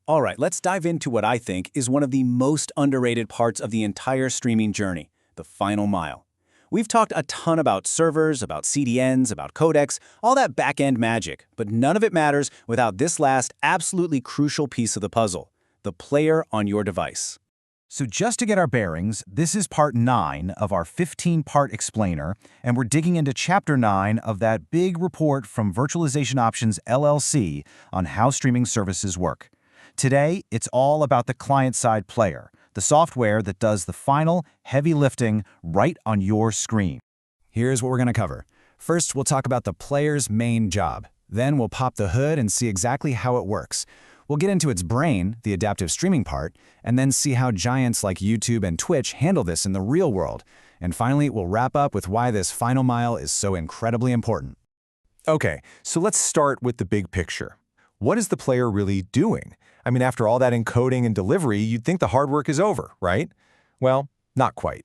All right, let's dive into what I think is one of the most underrated parts of the entire streaming journey, the final mile. We've talked a ton about servers, about CDNs, about codecs, all that back-end magic, but none of it matters without this last absolutely crucial piece of the puzzle, the player on your device. So just to get our bearings, this is part 9 of our 15-part explainer, and we're digging into chapter 9 of that big report from Virtualization Options LLC on how streaming services work. Today, it's all about the client-side player, the software that does the final, heavy lifting right on your screen. Here's what we're going to cover. First, we'll talk about the player's main job. Then we'll pop the hood and see exactly how it works. We'll get into its brain, the adaptive streaming part, and then see how giants like YouTube and Twitch handle this in the real world. And finally, we'll wrap up with why this final mile is so incredibly important. Okay, so let's start with the big picture. What is the player really doing? I mean, after all that encoding and delivery, you'd think the hard work is over, right? Well, not quite.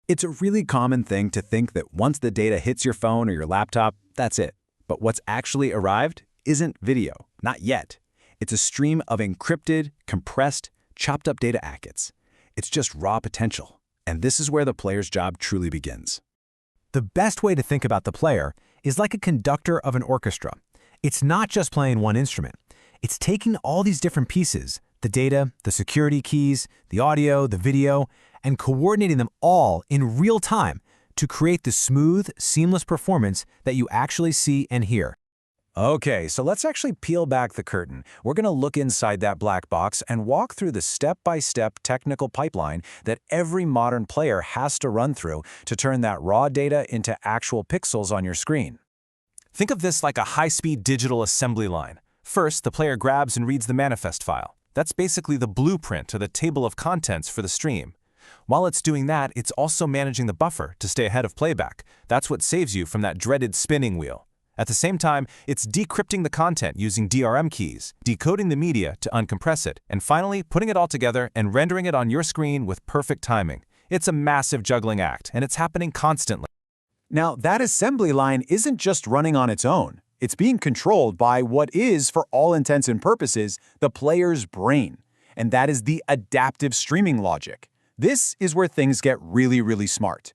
It's a really common thing to think that once the data hits your phone or your laptop, that's it. But what's actually arrived isn't video, not yet. It's a stream of encrypted, compressed, chopped up data packets. It's just raw potential. And this is where the player's job truly begins. The best way to think about the player is like a conductor of an orchestra. It's not just playing one instrument. It's taking all these different pieces, the data, the security keys, the audio, the video, and coordinating them all in real time to create the smooth, seamless performance that you actually see and hear. Okay, so let's actually peel back the curtain. We're going to look inside that black box and walk through the step-by-step technical pipeline that every modern player has to run through to turn that raw data into actual pixels on your screen. Think of this like a high-speed digital assembly line. First, the player grabs and reads the manifest file. That's basically the blueprint or the table of contents for the stream. While it's doing that, it's also managing the buffer to stay ahead of playback. That's what saves you from that dreaded spinning wheel. At the same time, it's decrypting the content using DRM keys, decoding the media to uncompress it, and finally putting it all together and rendering it on your screen with perfect timing. It's a massive juggling act, and it's happening constantly. Now, that assembly line isn't just running on its own. It's being controlled by what is, for all intents and purposes, the player's brain. And that is the adaptive streaming logic. This is where things get really, really smart.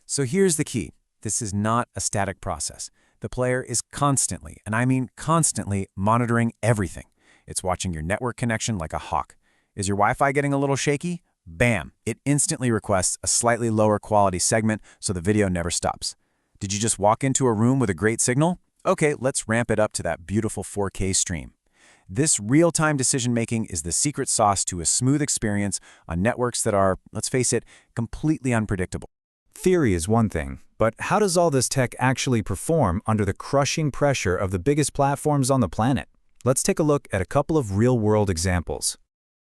So here's the key. This is not a static process. The player is constantly, and I mean constantly, monitoring everything. It's watching your network connection like a hawk. Is your Wi-Fi getting a little shaky? Bam! It instantly requests a slightly lower quality segment so the video never stops. Did you just walk into a room with a great signal? Okay, let's ramp it up to that beautiful 4K stream. This real-time decision-making is the secret sauce to a smooth experience on networks that are, let's face it, completely unpredictable. Theory is one thing, but how does all this tech actually perform under the crushing pressure of the biggest platforms on the planet? Let's take a look at a couple of real-world examples.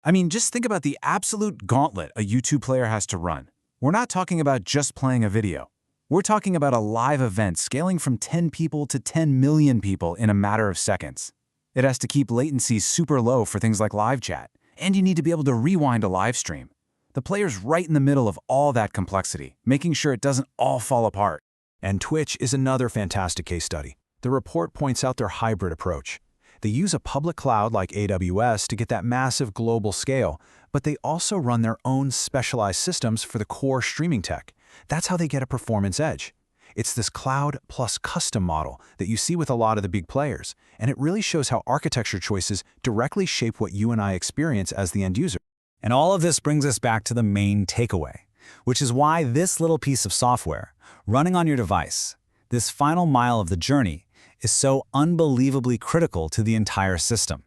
I mean, just think about the absolute gauntlet a YouTube player has to run. We're not talking about just playing a video. We're talking about a live event scaling from 10 people to 10 million people in a matter of seconds. It has to keep latency super low for things like live chat, and you need to be able to rewind a live stream. The player's right in the middle of all that complexity, making sure it doesn't all fall apart. And Twitch is another fantastic case study. The report points out their hybrid approach. They use a public cloud like AWS to get that massive global scale, but they also run their own specialized systems for the core streaming tech. That's how they get a performance edge. It's this cloud plus custom model that you see with a lot of the big players, and it really shows how architecture choices directly shape what you and I experience as the end user. And all of this brings us back to the main takeaway, which is why this little piece of software, running on your device, this final mile of the journey, is so unbelievably critical to the entire system.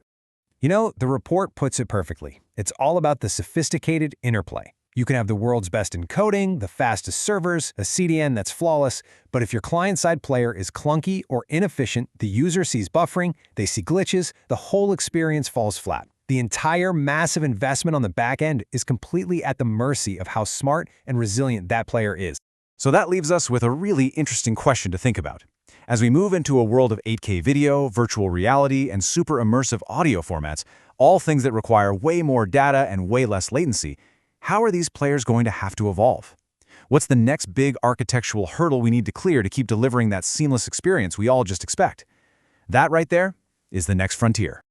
You know, the report puts it perfectly. It's all about the sophisticated interplay. You can have the world's best encoding, the fastest servers, a CDN that's flawless, but if your client-side player is clunky or inefficient, the user sees buffering, they see glitches, the whole experience falls flat. The entire massive investment on the back end is completely at the mercy of how smart and resilient that player is. So that leaves us with a really interesting question to think about. As we move into a world of 8K video, virtual reality, and super immersive audio formats, all things that require way more data and way less latency, how are these players going to have to evolve? What's the next big architectural hurdle we need to clear to keep delivering that seamless experience we all just expect? That right there is the next frontier.